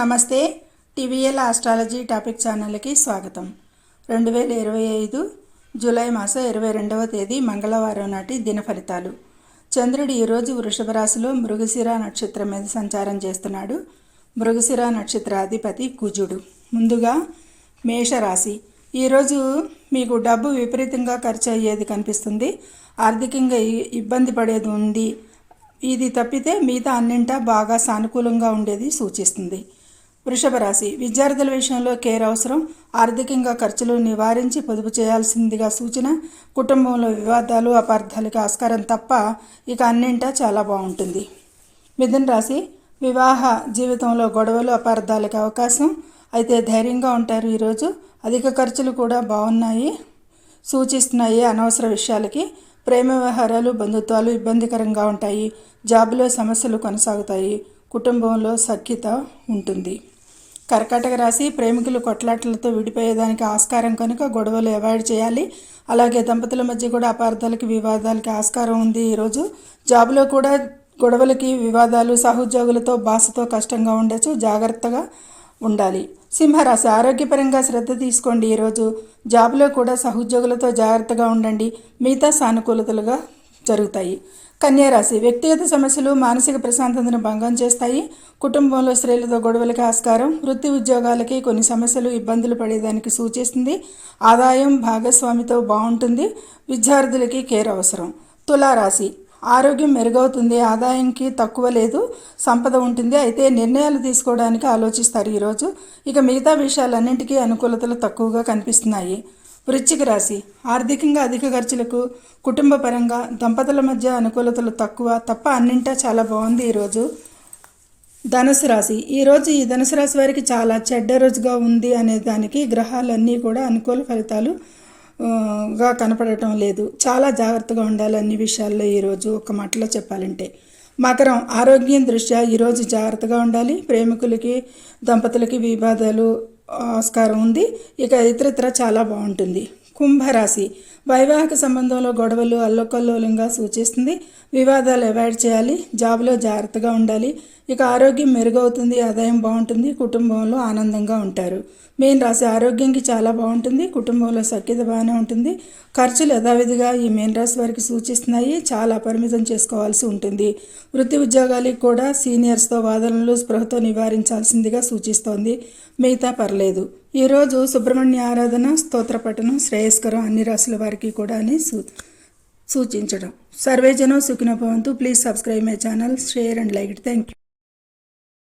నమస్తే. TVL astrology topic ఛానల్కి స్వాగతం. 2025 జూలై మాసం 22వ తేదీ మంగళవారం నాటి దిన ఫలితాలు. చంద్రుడు ఈరోజు వృషభ రాశిలో మృగశిర నక్షత్రం మీద సంచారం చేస్తున్నాడు. మృగశిర నక్షత్రాధిపతి కుజుడు. ముందుగా మేషరాశి. ఈరోజు మీకు డబ్బు విపరీతంగా ఖర్చు అయ్యేది కనిపిస్తుంది. ఆర్థికంగా ఇబ్బంది పడేది ఉంది. ఇది తప్పితే మిగతా అన్నింటా బాగా సానుకూలంగా ఉండేది సూచిస్తుంది. వృషభ రాశి. విద్యార్థుల విషయంలో కేర్ అవసరం. ఆర్థికంగా ఖర్చులు నివారించి పొదుపు చేయాల్సిందిగా సూచన. కుటుంబంలో వివాదాలు అపార్థాలకు ఆస్కారం తప్ప ఇక అన్నింటా చాలా బాగుంటుంది. మిథున రాశి. వివాహ జీవితంలో గొడవలు అపార్థాలకు అవకాశం. అయితే ధైర్యంగా ఉంటారు. ఈరోజు అధిక ఖర్చులు కూడా బాగున్నాయి సూచిస్తున్నాయి. అనవసర విషయాలకి ప్రేమ వ్యవహారాలు బంధుత్వాలు ఇబ్బందికరంగా ఉంటాయి. జాబ్లో సమస్యలు కొనసాగుతాయి. కుటుంబంలో సఖ్యత ఉంటుంది. కర్కాటక రాశి. ప్రేమికులు కొట్లాటలతో విడిపోయేదానికి ఆస్కారం కనుక గొడవలు అవాయిడ్ చేయాలి. అలాగే దంపతుల మధ్య కూడా అపార్థాలకి వివాదాలకి ఆస్కారం ఉంది. ఈరోజు జాబ్లో కూడా గొడవలకి వివాదాలు, సహోద్యోగులతో బాసతో కష్టంగా ఉండొచ్చు. జాగ్రత్తగా ఉండాలి. సింహరాశి. ఆరోగ్యపరంగా శ్రద్ధ తీసుకోండి. ఈరోజు జాబ్లో కూడా సహోద్యోగులతో జాగ్రత్తగా ఉండండి. మిగతా సానుకూలతలుగా జరుగుతాయి. కన్యారాశి. వ్యక్తిగత సమస్యలు మానసిక ప్రశాంతతను భంగం చేస్తాయి. కుటుంబంలో స్త్రీలతో గొడవలకి ఆస్కారం. వృత్తి ఉద్యోగాలకి కొన్ని సమస్యలు ఇబ్బందులు పడేదానికి సూచిస్తుంది. ఆదాయం భాగస్వామితో బాగుంటుంది. విద్యార్థులకి కేర్ అవసరం. తులారాశి. ఆరోగ్యం మెరుగవుతుంది. ఆదాయంకి తక్కువ లేదు. సంపద ఉంటుంది. అయితే నిర్ణయాలు తీసుకోవడానికి ఆలోచిస్తారు ఈరోజు. ఇక మిగతా విషయాలన్నింటికీ అనుకూలతలు తక్కువగా కనిపిస్తున్నాయి. వృశ్చిక రాశి. ఆర్థికంగా అధిక ఖర్చులకు, కుటుంబ పరంగా దంపతుల మధ్య అనుకూలతలు తక్కువ తప్ప అన్నింటా చాలా బాగుంది ఈరోజు. ధనుసు రాశి. ఈరోజు ఈ ధనుసు రాశి వారికి చాలా చెడ్డ రోజుగా ఉంది అనే దానికి గ్రహాలన్నీ కూడా అనుకూల ఫలితాలు గా కనపడటం లేదు. చాలా జాగ్రత్తగా ఉండాలి అన్ని విషయాల్లో ఈరోజు. ఒక మాటలో చెప్పాలంటే మకరం. ఆరోగ్యం దృష్ట్యా ఈరోజు జాగ్రత్తగా ఉండాలి. ప్రేమికులకి దంపతులకి వివాదాలు ఆస్కారం ఉంది. ఇక ఇతరత్ర చాలా బాగుంటుంది. కుంభరాశి. వైవాహిక సంబంధంలో గొడవలు అల్లకల్లోలంగా సూచిస్తుంది. వివాదాలు అవాయిడ్ చేయాలి. జాబ్లో జాగ్రత్తగా ఉండాలి. ఇక ఆరోగ్యం మెరుగవుతుంది. ఆదాయం బాగుంటుంది. కుటుంబంలో ఆనందంగా ఉంటారు. మీన రాశి. ఆరోగ్యంకి చాలా బాగుంటుంది. కుటుంబంలో సఖ్యత బాగానే ఉంటుంది. ఖర్చులు యథావిధిగా ఈ మీన రాశి వారికి సూచిస్తున్నాయి. చాలా పరిమితం చేసుకోవాల్సి ఉంటుంది. వృత్తి ఉద్యోగాలకు కూడా సీనియర్స్తో వాదనలు స్పృహతో నివారించాల్సిందిగా సూచిస్తోంది. మిగతా పర్లేదు. ఈరోజు సుబ్రహ్మణ్య ఆరాధన, స్తోత్ర పఠనం శ్రేయస్కరం అన్ని రాశుల వారికి కూడా అని సూచించడం. సర్వేజనం సుఖినో భవంతు. Please subscribe my channel, share and like it. Thank you.